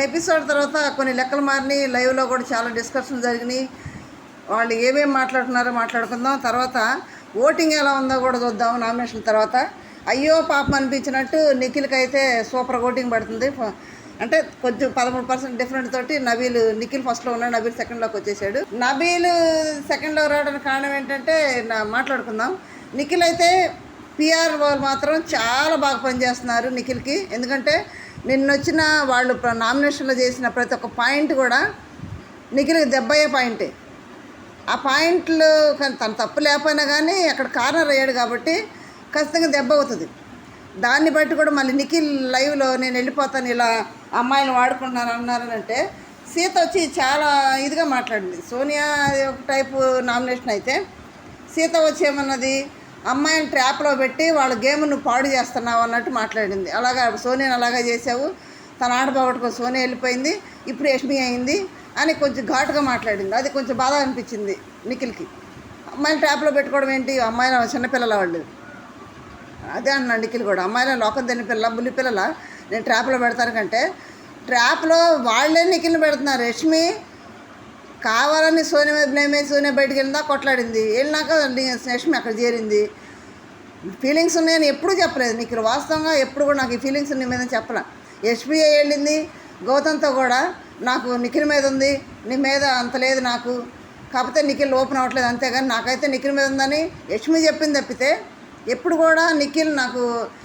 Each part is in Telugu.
ఎపిసోడ్ తర్వాత కొన్ని లెక్కలు మారినాయి. లైవ్లో కూడా చాలా డిస్కషన్ జరిగినాయి. వాళ్ళు ఏమేమి మాట్లాడుకుందాం. తర్వాత ఓటింగ్ ఎలా ఉందో కూడా చూద్దాం. నామినేషన్ తర్వాత అయ్యో పాపం అనిపించినట్టు నిఖిల్కి అయితే సూపర్ ఓటింగ్ పడుతుంది. అంటే కొంచెం 13% డిఫరెంట్ తోటి నిఖిల్ ఫస్ట్లో ఉన్నాడు, నబీల్ సెకండ్లోకి వచ్చేసాడు. నబీల్ సెకండ్లో రావడానికి కారణం ఏంటంటే మాట్లాడుకుందాం. నిఖిల్ అయితే పిఆర్ వాళ్ళు మాత్రం చాలా బాగా పనిచేస్తున్నారు నిఖిల్కి. ఎందుకంటే నిన్నొచ్చిన వాళ్ళు నామినేషన్లో చేసిన ప్రతి ఒక్క పాయింట్ కూడా నిఖిల్కి దెబ్బయ్యే పాయింటే. ఆ పాయింట్లు తన తప్పు లేకపోయినా కానీ అక్కడ కార్నర్ అయ్యాడు కాబట్టి ఖచ్చితంగా దెబ్బ అవుతుంది. దాన్ని బట్టి కూడా మళ్ళీ నిఖిల్ లైవ్లో నేను వెళ్ళిపోతాను, ఇలా అమ్మాయిలు వాడుకుంటున్నాను అన్నారనంటే సీత వచ్చి చాలా ఇదిగా మాట్లాడింది. సోనియా ఒక టైపు నామినేషన్ అయితే సీత వచ్చి ఏమన్నది, అమ్మాయిని ట్రాప్లో పెట్టి వాళ్ళ గేమ్ నువ్వు పాడు చేస్తున్నావు అన్నట్టు మాట్లాడింది. అలాగా సోనియాని అలాగా చేసావు, తన ఆట పోగొట్టుకొని సోనియా వెళ్ళిపోయింది, ఇప్పుడు యష్మి అయింది అని కొంచెం ఘాటుగా మాట్లాడింది. అది కొంచెం బాధ అనిపించింది నిఖిల్కి. అమ్మాయిని ట్రాప్లో పెట్టుకోవడం ఏంటి, అమ్మాయిల చిన్నపిల్లల వాళ్ళు అదే అన్నాడు నిఖిల్ కూడా. అమ్మాయిల లోకం తిని బుల్లి పిల్లల నేను ట్రాప్లో పెడతాను కంటే ట్రాప్లో వాళ్ళే నిఖిల్ని పెడుతున్నారు. యష్మి కావాలని సోనియా మీద బ్లేమ్ వేసి సోనియా బయటికి వెళ్ళిందా కొట్లాడింది, వెళ్ళినాక యష్మి అక్కడ చేరింది. ఫీలింగ్స్ ఉన్నాయని ఎప్పుడూ చెప్పలేదు నిఖిల్. వాస్తవంగా ఎప్పుడు కూడా నాకు ఈ ఫీలింగ్స్ నీ మీద చెప్పలే. యష్మి వెళ్ళింది గౌతమ్తో కూడా నాకు నిఖిల్ మీద ఉంది, నీ మీద అంత లేదు నాకు, కాకపోతే నిఖిల్ ఓపెన్ అవ్వట్లేదు అంతేగాని నాకైతే నిఖిల్ మీద ఉందని యష్మి చెప్పింది తప్పితే ఎప్పుడు కూడా నిఖిల్ నాకు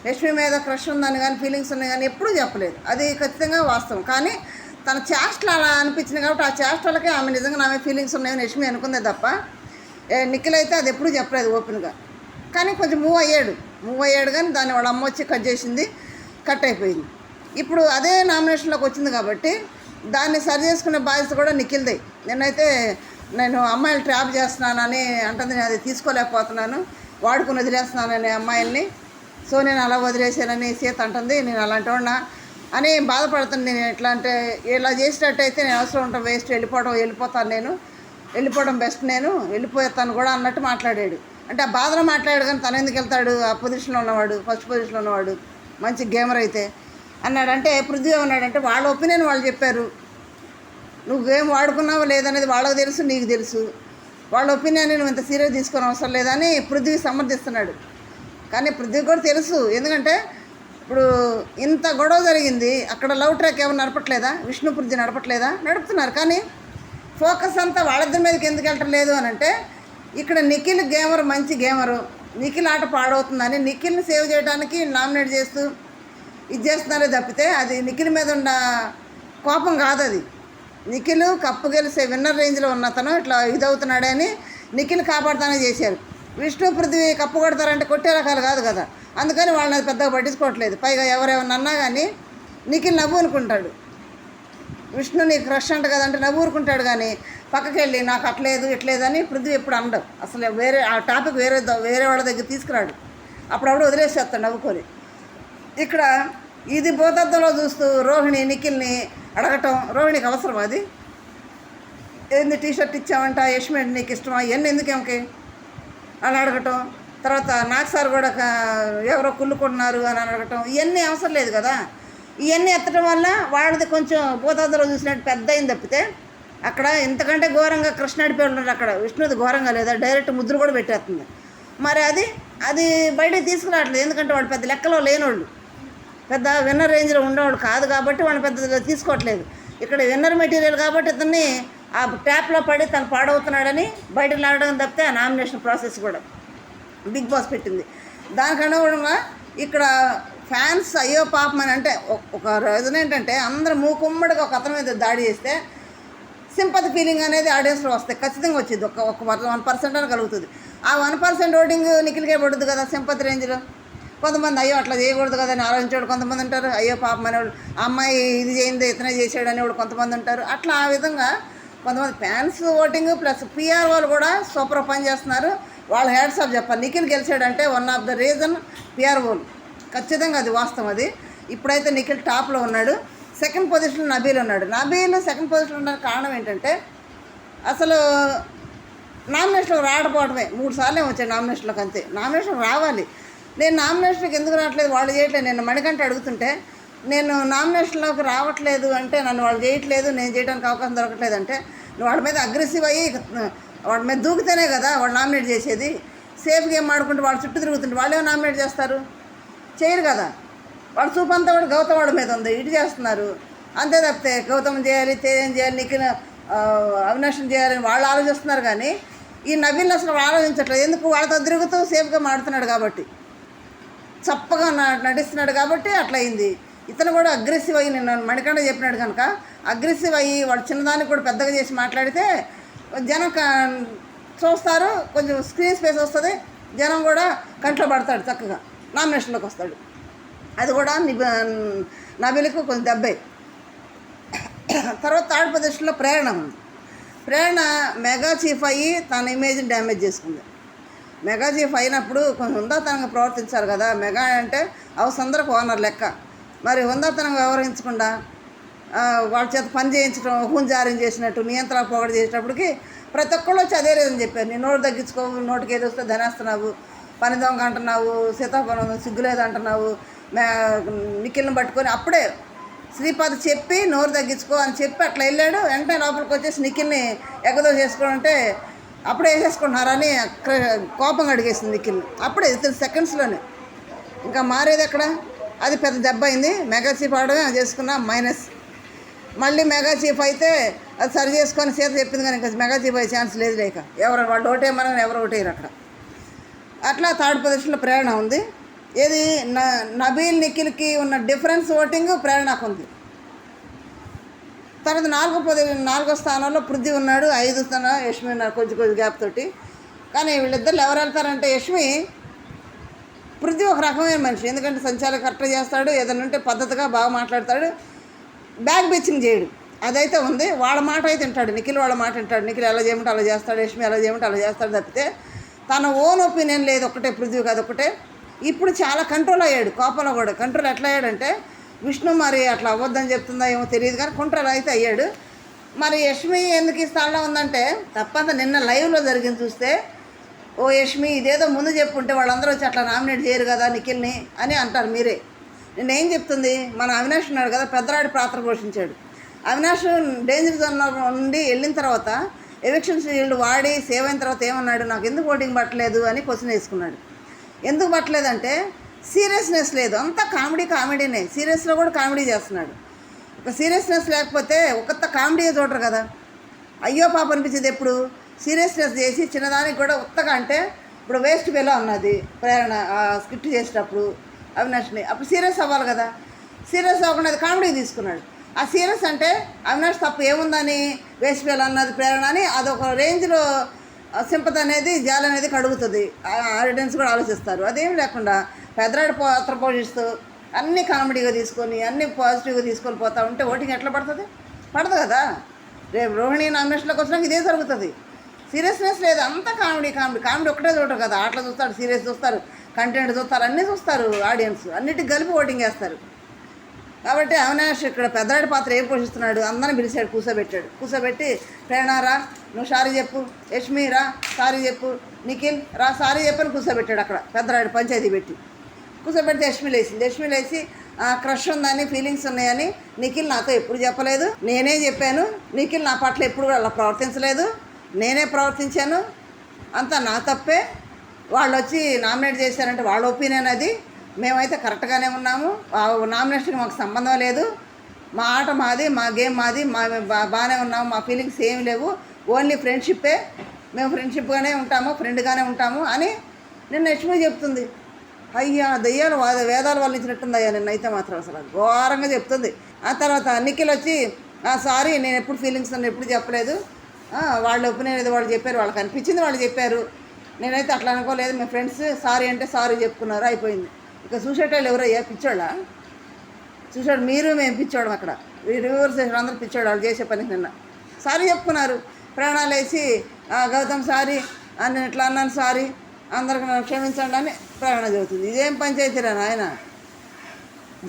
యష్మి మీద క్రష్ ఉందని కానీ ఫీలింగ్స్ ఉన్నాయి కానీ ఎప్పుడూ చెప్పలేదు. అది ఖచ్చితంగా వాస్తవం. కానీ తన చేష్టలు అలా అనిపించింది కాబట్టి ఆ చేష్టలకే ఆమె నిజంగా నా మీద ఫీలింగ్స్ ఉన్నాయని యష్మి అనుకుందే తప్ప నిఖిల్ అయితే అది ఎప్పుడూ చెప్పలేదు ఓపెన్గా. కానీ కొంచెం మూవ్ అయ్యాడు కానీ దాన్ని వాళ్ళ అమ్మ వచ్చి కట్ చేసింది, కట్ అయిపోయింది. ఇప్పుడు అదే నామినేషన్లోకి వచ్చింది కాబట్టి దాన్ని సరి చేసుకునే బాధ్యత కూడా నిఖిల్దే. నేను అమ్మాయిలు ట్రాప్ చేస్తున్నానని అంటుంది, నేను అది తీసుకోలేకపోతున్నాను, వాడుకుని వదిలేస్తున్నానని అమ్మాయిల్ని, సో నేను అలా వదిలేసానని సీత అంటుంది. నేను అలాంటి వాడినా అని బాధపడుతుంది. నేను ఎట్లా అంటే ఇలా చేసేటట్టయితే నేను అవసరం ఉంటాను, వేస్ట్ వెళ్ళిపోవడం బెస్ట్, నేను వెళ్ళిపోతాను కూడా అన్నట్టు మాట్లాడాడు. అంటే ఆ బాధలో మాట్లాడాడు కానీ తను ఎందుకు వెళ్తాడు, ఆ పొజిషన్లో ఉన్నవాడు, ఫస్ట్ పొజిషన్లో ఉన్నవాడు, మంచి గేమర్ అయితే అన్నాడంటే. పృథ్వీ ఉన్నాడంటే వాళ్ళ ఒపీనియన్ వాళ్ళు చెప్పారు, నువ్వు గేమ్ వాడుకున్నావో లేదనేది వాళ్ళకు తెలుసు, నీకు తెలుసు, వాళ్ళ ఒపీనియన్ నువ్వు ఇంత సీరియస్ తీసుకొని అవసరం లేదని పృథ్వీ సమర్థిస్తున్నాడు. కానీ పృథ్వీ కూడా తెలుసు, ఎందుకంటే ఇప్పుడు ఇంత గొడవ జరిగింది, అక్కడ లవ్ ట్రాక్ ఏమైనా నడపట్లేదా, విష్ణు పృథ్వీ నడుపుతున్నారు. కానీ ఫోకస్ అంతా వాళ్ళిద్దరి మీదకి ఎందుకు వెళ్ళటం లేదు అని అంటే ఇక్కడ నిఖిల్ గేమర్, మంచి గేమరు, నిఖిల్ ఆట పాడవుతుందని నిఖిల్ని సేవ్ చేయడానికి నామినేట్ చేస్తూ ఇది చేస్తున్నారే తప్పితే అది నిఖిల్ మీద ఉన్న కోపం కాదు. అది నిఖిల్ కప్పు గెలిసే విన్నర్ రేంజ్లో ఉన్న అతను ఇట్లా ఇదవుతున్నాడే అని నిఖిల్ కాపాడుతానే చేశారు. విష్ణు పృథ్వీ కప్పు కొడతారంటే కొట్టే రకాలు కాదు కదా, అందుకని వాళ్ళని అది పెద్దగా పట్టించుకోవట్లేదు. పైగా ఎవరేమన్నా అన్నా కానీ నిఖిల్ నవ్వు అనుకుంటాడు. విష్ణు నీకు క్రష్ అంట కదంటే నవ్వు ఊరుకుంటాడు, కానీ పక్కకి వెళ్ళి నాకు అట్లేదు ఇట్లేదని పృథ్వీ ఎప్పుడు అనడం. అసలు ఆ టాపిక్ వేరే వాళ్ళ దగ్గర తీసుకురాడు, అప్పుడప్పుడు వదిలేసేస్తాడు నవ్వుకొని. ఇక్కడ ఇది భూతత్వంలో చూస్తూ రోహిణి నిఖిల్ని అడగటం, రోహిణికి అవసరం అది ఏంది, టీషర్ట్ ఇచ్చామంట, యష్మి నీకు ఇష్టమా, ఇవన్నీ ఎందుకేమకి అని అడగటం. తర్వాత నాకు సార్ కూడా ఎవరో కుళ్ళుకుంటున్నారు అని అడగటం, ఇవన్నీ అవసరం లేదు కదా. ఇవన్నీ ఎత్తడం వల్ల వాడిది కొంచెం భూతత్వంలో చూసినట్టు పెద్ద అయింది తప్పితే అక్కడ ఇంతకంటే ఘోరంగా కృష్ణ నడిపేవాళ్ళు ఉన్నారు. అక్కడ విష్ణుది ఘోరంగా లేదా, డైరెక్ట్ ముద్ర కూడా పెట్టేస్తుంది. మరి అది బయటకు తీసుకురావట్లేదు, ఎందుకంటే వాడు పెద్ద లెక్కలో లేనోళ్ళు, పెద్ద విన్నర్ రేంజ్లో ఉండేవాడు కాదు కాబట్టి వాళ్ళు పెద్ద తీసుకోవట్లేదు. ఇక్కడ విన్నర్ మెటీరియల్ కాబట్టి ఇతన్ని ఆ ట్యాప్లో పడి తను పాడవుతున్నాడని బయటకు లాగడం తప్పితే ఆ నామినేషన్ ప్రాసెస్ కూడా బిగ్ బాస్ పెట్టింది. దానికన్నా కూడా ఇక్కడ ఫ్యాన్స్ అయ్యో పాపం అని అంటే ఒక రోజున ఏంటంటే అందరూ మూకుమ్మడిగా ఒక అతని మీద దాడి చేస్తే సింపతి ఫీలింగ్ అనేది ఆడియన్స్లో వస్తాయి, ఖచ్చితంగా వచ్చింది. ఒక 1% అని కలుగుతుంది. ఆ 1% ఓటింగ్ నిఖిల్కే పడుతుంది కదా సింపతి రేంజ్లో. కొంతమంది అయ్యో అట్లా చేయకూడదు కదా అని ఆలోచించాడు, కొంతమంది ఉంటారు అయ్యో పాపం అనేవాళ్ళు, ఆ అమ్మాయి ఇది చేయింది ఇతనే చేసాడు అనేవాడు కొంతమంది ఉంటారు. అట్లా ఆ విధంగా కొంతమంది ఫ్యాన్స్ ఓటింగ్ ప్లస్ పిఆర్ వాళ్ళు కూడా సూపర్ పని చేస్తున్నారు. వాళ్ళు హ్యాట్స్ ఆఫ్ చెప్పాలి. నిఖిల్ గెలిచాడంటే one of the reason PR వాళ్ళు, ఖచ్చితంగా అది వాస్తవం. అది ఇప్పుడైతే నిఖిల్ టాప్లో ఉన్నాడు. సెకండ్ పొజిషన్లో నబీల్ ఉన్నాడు. నబీల్ సెకండ్ పొజిషన్లో ఉండడానికి కారణం ఏంటంటే అసలు నామినేషన్లో రాకపోవడమే. 3 సార్లు వచ్చాయి నామినేషన్లోకి, అంతే. నామినేషన్ రావాలి. నేను నామినేషన్కి ఎందుకు రావట్లేదు, వాళ్ళు చేయట్లేదు. నేను మణికంఠ అడుగుతుంటే నేను నామినేషన్లోకి రావట్లేదు అంటే నన్ను వాళ్ళు చేయట్లేదు, నేను చేయడానికి అవకాశం దొరకట్లేదు అంటే నువ్వు వాళ్ళ మీద అగ్రెసివ్ అయ్యి వాళ్ళ మీద దూకితేనే కదా వాళ్ళు నామినేట్ చేసేది. సేఫ్ గేమ్ ఆడుకుంటే వాళ్ళు చుట్టూ తిరుగుతుంటే వాళ్ళేమో నామినేట్ చేస్తారు, చేయరు కదా. వాళ్ళ చూపు అంతా కూడా గౌతమ్ వాడి మీద ఉంది, ఇటు చేస్తున్నారు అంతే తప్పితే గౌతమ్ చేయాలి, తేజం చేయాలి, నిఖిల్ అవినాశం చేయాలని వాళ్ళు ఆలోచిస్తున్నారు. కానీ ఈ నవీన్ అసలు ఆలోచించట్లేదు. ఎందుకు? వాళ్ళతో తిరుగుతూ సేఫ్గా మాడుతున్నాడు కాబట్టి, చప్పగా నటిస్తున్నాడు కాబట్టి అట్లా అయింది. ఇతను కూడా అగ్రెసివ్ అయ్యి, నిన్న మణికంఠ చెప్పినాడు కనుక అగ్రెసివ్ అయ్యి వాడు చిన్నదానికి కూడా పెద్దగా చేసి మాట్లాడితే జనం చూస్తారు, కొంచెం స్క్రీన్ స్పేస్ వస్తుంది, జనం కూడా కంట్లో పడతాడు, చక్కగా నామినేషన్లోకి వస్తాడు. అది కూడా నబిలకు కొంచెం దెబ్బే. తర్వాత థర్డ్ పొజిషన్లో ప్రేరణ ఉంది. ప్రేరణ మెగా చీఫ్ అయ్యి తన ఇమేజ్ని డ్యామేజ్ చేసుకుంది. మెగా చీఫ్ అయినప్పుడు కొంచెం హుందాతనంగా ప్రవర్తించాలి కదా. మెగా అంటే అవసందరకు ఓనర్ లెక్క. మరి హుందాతనంగా వ్యవహరించకుండా వాళ్ళ చేత పని చేయించడం, హుంజారం చేసినట్టు, నియంత్రణ పోగడ చేసేటప్పటికి ప్రతి ఒక్కళ్ళు వచ్చి అదే లేదని చెప్పారు. నీ నోటు తగ్గించుకో, నోటికి ఏదో వస్తే ధనేస్తున్నావు, పని దొంగ అంటున్నావు, సీతాఫలం సిగ్గులేదు అంటున్నావు, నిఖిల్ని పట్టుకొని అప్పుడే శ్రీపాద్ చెప్పి నోరు తగ్గించుకో అని చెప్పి అట్లా వెళ్ళాడు. వెంటనే లోపలికి వచ్చేసి నిఖిల్ని ఎగదో చేసుకోవాలంటే అప్పుడే వేసేసుకుంటున్నారని కోపంగా అడిగేసింది నిఖిల్ని. అప్పుడే 3 సెకండ్స్లోనే. ఇంకా మారేది ఎక్కడ? అది పెద్ద దెబ్బ అయింది. మెగా చీఫ్ ఆడమే చేసుకున్న మైనస్. మళ్ళీ మెగా చీఫ్ అయితే అది సరి చేసుకొని సీత చెప్పింది కానీ ఇంకా మెగా చీఫ్ అయ్యే ఛాన్స్ లేదు. లేక ఎవరు వాళ్ళు ఓటేయమని ఎవరు ఓటేయరు అక్కడ. అట్లా థర్డ్ పొజిషన్లో ప్రేరణ ఉంది. ఏది నబీల్ నిఖిల్కి ఉన్న డిఫరెన్స్ ఓటింగ్ ప్రేరణకు ఉంది. తర్వాత 4వ స్థానంలో పృథ్వీ ఉన్నాడు, 5 స్థానం యష్మి ఉన్నారు, కొంచెం గ్యాప్ తోటి. కానీ వీళ్ళిద్దరు ఎవరు వెళ్తారంటే యష్మి. పృథ్వీ ఒక రకమైన మనిషి, ఎందుకంటే సంచాలక కరెక్ట్గా చేస్తాడు, ఏదైనా ఉంటే పద్ధతిగా బాగా మాట్లాడతాడు, బ్యాక్ బెచ్చింగ్ చేయడు. అదైతే ఉంది. వాళ్ళ మాట అయితే వింటాడు, నిఖిల్ వాళ్ళ మాట వింటాడు. నిఖిల్ ఎలా చేయమంటే అలా చేస్తాడు, యష్మి ఎలా చేయమంటే అలా చేస్తాడు తప్పితే తన ఓన్ ఒపీనియన్ లేదు. ఒకటే పృథ్వీ కాదు ఒకటే. ఇప్పుడు చాలా కంట్రోల్ అయ్యాడు, కోపంలో కూడా. కంట్రోల్ ఎట్లా అయ్యాడంటే విష్ణు మరి అట్లా అవ్వద్దని చెప్తుందా ఏమో తెలియదు కానీ కంట్రోల్ అయితే అయ్యాడు. మరి యష్మి ఎందుకు ఈ స్థానంలో ఉందంటే తప్పంతా నిన్న లైవ్లో జరిగింది చూస్తే, ఓ యష్మి ఇదేదో ముందు చెప్పుంటే వాళ్ళందరూ వచ్చి అట్లా నామినేట్ చేయరు కదా నిఖిల్ని అని అంటారు మీరే. నిన్న ఏం చెప్తుంది? మన అవినాష్ ఉన్నాడు కదా, పెద్దరాడి పాత్ర పోషించాడు. అవినాష్ డేంజర్ జోన్ నుండి వెళ్ళిన తర్వాత ఎవిక్షన్ షీల్డ్ వాడి సేవ్ అయిన తర్వాత ఏమన్నాడు? నాకు ఎందుకు ఓటింగ్ పట్టలేదు అని క్వశ్చన్ వేసుకున్నాడు. ఎందుకు పట్టలేదంటే సీరియస్నెస్ లేదు, అంతా కామెడీనే. సీరియస్లో కూడా కామెడీ చేస్తున్నాడు. ఒక సీరియస్నెస్ లేకపోతే ఒకంత కామెడీ చూడరు కదా. అయ్యో పాప అనిపించింది ఎప్పుడు సీరియస్నెస్ చేసి చిన్నదానికి కూడా ఉత్తగా. అంటే ఇప్పుడు వేస్ట్ వేలో అన్నది ప్రేరణ స్క్రిప్ట్ చేసేటప్పుడు అవినాష్ని, అప్పుడు సీరియస్ అవ్వాలి కదా. సీరియస్ అవ్వకుండా అది కామెడీ తీసుకున్నాడు. ఆ సీరియస్ అంటే అవినాష్ తప్పు ఏముందని వేస్ట్ వేలో అన్నది ప్రేరణ అని అదొక రేంజ్లో సింపతి అనేది జాలి అనేది కడుగుతుంది. ఆడియన్స్ కూడా ఆలోచిస్తారు. అదేం లేకుండా పెద్దరాడి పాత్ర పోషిస్తూ అన్నీ కామెడీగా తీసుకొని అన్నీ పాజిటివ్గా తీసుకొని పోతా ఉంటే ఓటింగ్ ఎట్లా పడుతుంది? పడదు కదా. రేపు రోహిణి నామినేషన్లోకి వచ్చినాక ఇదే జరుగుతుంది. సీరియస్నెస్ లేదు, అంతా కామెడీ ఒకటే చూడరు కదా. ఆటలు చూస్తారు, సీరియస్ చూస్తారు, కంటెంట్ చూస్తారు, అన్నీ చూస్తారు ఆడియన్స్. అన్నిటికి కలిపి ఓటింగ్ వేస్తారు. కాబట్టి అవినాష్ ఇక్కడ పెద్దరాడి పాత్ర ఏం పోషిస్తున్నాడు? అందరిని పిలిచాడు, కూర్చోబెట్టి ప్రేరణరా నువ్వు సారీ చెప్పు, యష్మి రా సారీ చెప్పు, నిఖిల్ రా సారీ చెప్పని కూర్చోబెట్టాడు. అక్కడ పెద్దరాడి పంచాయతీ పెట్టి కూర్చోబెడితే యష్మి లేచి క్రష్ ఉందని, ఫీలింగ్స్ ఉన్నాయని నిఖిల్ నాతో ఎప్పుడు చెప్పలేదు, నేనే చెప్పాను. నిఖిల్ నా పట్ల ఎప్పుడు కూడా అలా ప్రవర్తించలేదు, నేనే ప్రవర్తించాను, అంతా నా తప్పే. వాళ్ళు వచ్చి నామినేట్ చేశారంటే వాళ్ళ ఒపీనియన్ అది. మేమైతే కరెక్ట్గానే ఉన్నాము, నామినేషన్కి మాకు సంబంధం లేదు, మా ఆట మాది, మా గేమ్ మాది, బాగానే ఉన్నాము, మా ఫీలింగ్స్ ఏమి లేవు, ఓన్లీ ఫ్రెండ్షిప్పే, మేము ఫ్రెండ్షిప్గానే ఉంటాము, ఫ్రెండ్గానే ఉంటాము అని నిన్న యష్మి చెప్తుంది. అయ్యా దయ్యాలు వేదాలు వల్లించినట్టుంది అయ్యా నిన్నైతే మాత్రం అసలు ఘోరంగా చెప్తుంది. ఆ తర్వాత నిఖిల్ వచ్చి సారీ నేను ఎప్పుడు ఫీలింగ్స్ నన్ను ఎప్పుడు చెప్పలేదు, వాళ్ళ ఒపీనియన్ ఏదో వాళ్ళు చెప్పారు, వాళ్ళకి అనిపించింది వాళ్ళు చెప్పారు, నేనైతే అట్లా అనుకోలేదు, మీ ఫ్రెండ్స్ సారీ అంటే సారీ చెప్పుకున్నారు, అయిపోయింది. ఇక చూసేటోళ్ళు ఎవరయ్యా? పిచ్చోళ్ళా? చూసాడు మీరు, మేము పిచ్చోడం. అక్కడ రివర్స్ చేసాడు, అందరూ పిచ్చోడు వాళ్ళు చేసే పనికి. నిన్న సారీ చెప్పుకున్నారు, ప్రాణాలు వేసి గౌతమ్ సారీ అని ఇట్లా అన్నాను, సారీ అందరికి క్షమించండి అని ప్రయాణ చదువుతుంది. ఇదేం పంచాయతీరా నాయన?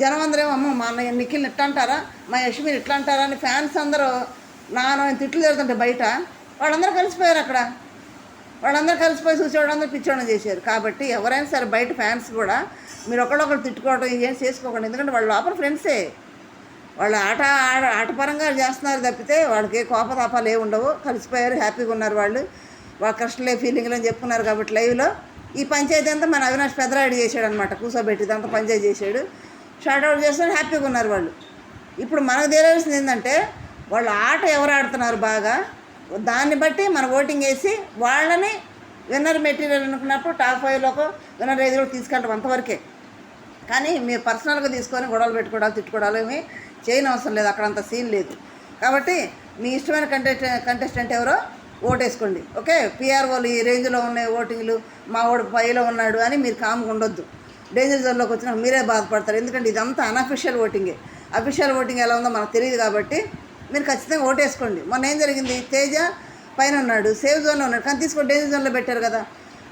జనం అందరేమో అమ్మ మా నిఖిల్ని ఇట్లా అంటారా, మా యష్మిని ఇట్లా అంటారా అని ఫ్యాన్స్ అందరూ తిట్లు జరుగుతుంటే బయట వాళ్ళందరూ కలిసిపోయారు. అక్కడ వాళ్ళందరూ కలిసిపోయి చూసేవాడు అందరూ పిచ్చోడం చేశారు. కాబట్టి ఎవరైనా సరే బయట ఫ్యాన్స్ కూడా మీరు ఒకళ్ళొకరు తిట్టుకోవడం ఏం చేసుకోకండి. ఎందుకంటే వాళ్ళ లోపల ఫ్రెండ్సే, వాళ్ళు ఆటపరంగా చేస్తున్నారు తప్పితే వాళ్ళకి ఏ కోపతాపాలు ఏమి ఉండవు. కలిసిపోయారు, హ్యాపీగా ఉన్నారు వాళ్ళు. వాళ్ళ కష్టలే ఫీలింగ్లు అని చెప్పుకున్నారు కాబట్టి లైవ్లో. ఈ పంచాయతీ అంతా మన అవినాష్ పెద్దరాయుడు చేశాడు అనమాట. కూర్చోబెట్టి ఇదంతా పంచాయతీ చేశాడు, షార్ట్అవుట్ చేస్తారు, హ్యాపీగా ఉన్నారు వాళ్ళు. ఇప్పుడు మనకు తెలియాల్సింది ఏంటంటే వాళ్ళు ఆట ఎవరు ఆడుతున్నారు బాగా, దాన్ని బట్టి మన ఓటింగ్ వేసి వాళ్ళని విన్నర్ మెటీరియల్ అనుకున్నప్పుడు టాప్ 5లోకి విన్నర్ 5లో తీసుకెళ్ళడం అంతవరకే. కానీ మీరు పర్సనల్గా తీసుకొని గొడవలు పెట్టుకోవడాలు తిట్టుకోవడాలు ఏమి చేయని అవసరం లేదు, అక్కడ అంత సీన్ లేదు. కాబట్టి మీ ఇష్టమైన కంటెస్టెంట్ ఎవరో ఓటేసుకోండి. ఓకే, పిఆర్ఓలు ఈ రేంజ్లో ఉన్నాయి ఓటింగ్లు, మా ఓడు 5లో ఉన్నాడు అని మీరు కామ్గా ఉండొద్దు. డేంజర్ జోన్లోకి వచ్చినా మీరే బాధపడతారు. ఎందుకంటే ఇదంతా అన్అఫిషియల్ ఓటింగే. అఫీషియల్ ఓటింగ్ ఎలా ఉందో మనకు తెలియదు కాబట్టి మీరు ఖచ్చితంగా ఓటేసుకోండి. మొన్న ఏం జరిగింది, తేజ పైన ఉన్నాడు, సేఫ్ జోన్లో ఉన్నాడు, కానీ తీసుకొని డేంజర్ జోన్లో పెట్టారు కదా.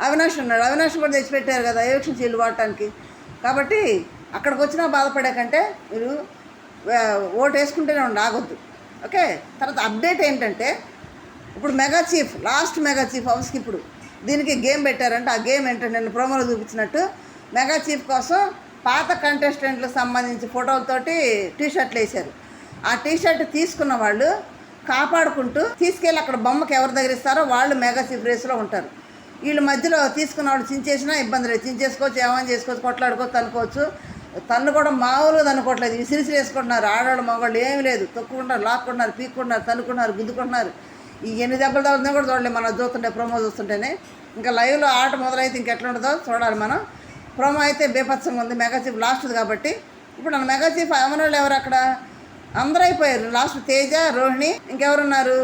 అవినాష్ ఉన్నాడు, అవినాష్ కూడా తెచ్చిపెట్టారు కదా ఎలక్షన్ సీల్డ్ వాడటానికి. కాబట్టి అక్కడికి వచ్చినా బాధపడే కంటే మీరు ఓటు వేసుకుంటూనే ఆగొద్దు. ఓకే, తర్వాత అప్డేట్ ఏంటంటే ఇప్పుడు mega chief, last mega chief హౌస్కి ఇప్పుడు దీనికి గేమ్ పెట్టారంటే ఆ గేమ్ ఏంటంటే నేను ప్రోమోలో చూపించినట్టు మెగా చీఫ్ కోసం పాత కంటెస్టెంట్లకు సంబంధించి ఫోటోలతోటి టీషర్ట్లు వేశారు. ఆ టీషర్ట్ తీసుకున్న వాళ్ళు కాపాడుకుంటూ తీసుకెళ్ళి అక్కడ బొమ్మకి ఎవరి దగ్గర ఇస్తారో వాళ్ళు మెగా చీఫ్ రేస్లో ఉంటారు. వీళ్ళు మధ్యలో తీసుకున్న వాళ్ళు చించేసినా ఇబ్బంది లేదు, చించేసుకోవచ్చు, ఏమైనా చేసుకోవచ్చు, కొట్లాడుకోవచ్చు, అనుకోవచ్చు. తన్ను కూడా మామూలుగా తనుకోవట్లేదు, విసిరిసి వేసుకుంటున్నారు. ఆడవాళ్ళు మగవాళ్ళు ఏమీ లేదు, తొక్కుకుంటారు, లాక్కుంటున్నారు, పీక్కుంటున్నారు, తన్నుకుంటున్నారు, గుద్దుకుంటున్నారు. ఈ ఎన్ని దెబ్బలు తగ్గుతుందో కూడా చూడలేదు మనం చూస్తుంటే, ప్రోమో చూస్తుంటేనే. ఇంకా లైవ్లో ఆట మొదలైతే ఇంకెట్లా ఉంటుందో చూడాలి మనం. ప్రోమో అయితే బేపత్సంగా ఉంది, మెగా చీఫ్ లాస్ట్ది కాబట్టి. ఇప్పుడు నన్ను మెగా చీఫ్ అవనోళ్ళు ఎవరు అక్కడ అందరూ అయిపోయారు. లాస్ట్ తేజ, రోహిణి, ఇంకెవరున్నారు,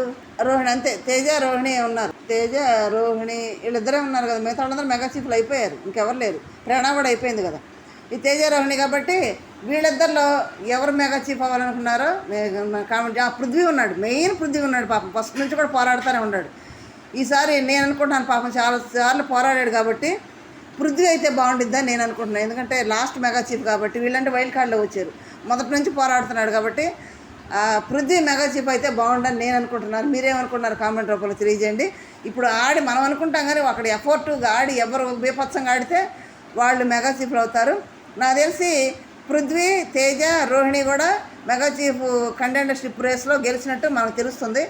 రోహిణి అంతే, తేజ రోహిణి ఉన్నారు. తేజ రోహిణి వీళ్ళిద్దరే ఉన్నారు కదా, మిగతా వాళ్ళందరూ మెగా చీఫ్లు అయిపోయారు, ఇంకెవరు లేరు. ప్రేరణ కూడా అయిపోయింది కదా. ఈ తేజ రోహిణి కాబట్టి వీళ్ళిద్దరిలో ఎవరు మెగా చీఫ్ అవ్వాలనుకున్నారో కామెంట్. పృథ్వీ ఉన్నాడు, మెయిన్ పృథ్వీ ఉన్నాడు. పాపం ఫస్ట్ నుంచి కూడా పోరాడుతూనే ఉన్నాడు. ఈసారి నేను అనుకుంటున్నాను పాపం చాలా సార్లు పోరాడాడు కాబట్టి పృథ్వీ అయితే బాగుంటుందని నేను అనుకుంటున్నాను. ఎందుకంటే లాస్ట్ మెగా చీఫ్ కాబట్టి, వీళ్ళంటే వైల్డ్ కార్డులో వచ్చారు, మొదటి నుంచి పోరాడుతున్నాడు కాబట్టి పృథ్వీ మెగా చీఫ్ అయితే బాగుండని నేను అనుకుంటున్నాను. మీరేమనుకుంటున్నారు కామెంట్ రూపంలో తెలియజేయండి. ఇప్పుడు ఆడి మనం అనుకుంటాం కానీ అక్కడ ఎఫర్ట్గా ఆడి ఎవరు బీభత్సంగా ఆడితే వాళ్ళు మెగా చీఫ్లు అవుతారు. నాకు తెలిసి పృథ్వీ, తేజ, రోహిణి కూడా మెగా చీఫ్ కంటెండర్షిప్ రేస్లో గెలిచినట్టు మనకు తెలుస్తుంది.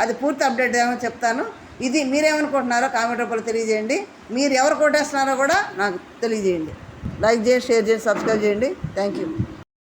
అది పూర్తి అప్డేట్ ఏమో చెప్తాను. ఇది మీరేమనుకుంటున్నారో కామెంట్ రూపంలో తెలియజేయండి. మీరు ఎవరు కొట్టేస్తున్నారో కూడా నాకు తెలియజేయండి. లైక్ చేయండి, షేర్ చేయండి, సబ్స్క్రైబ్ చేయండి. Thank you.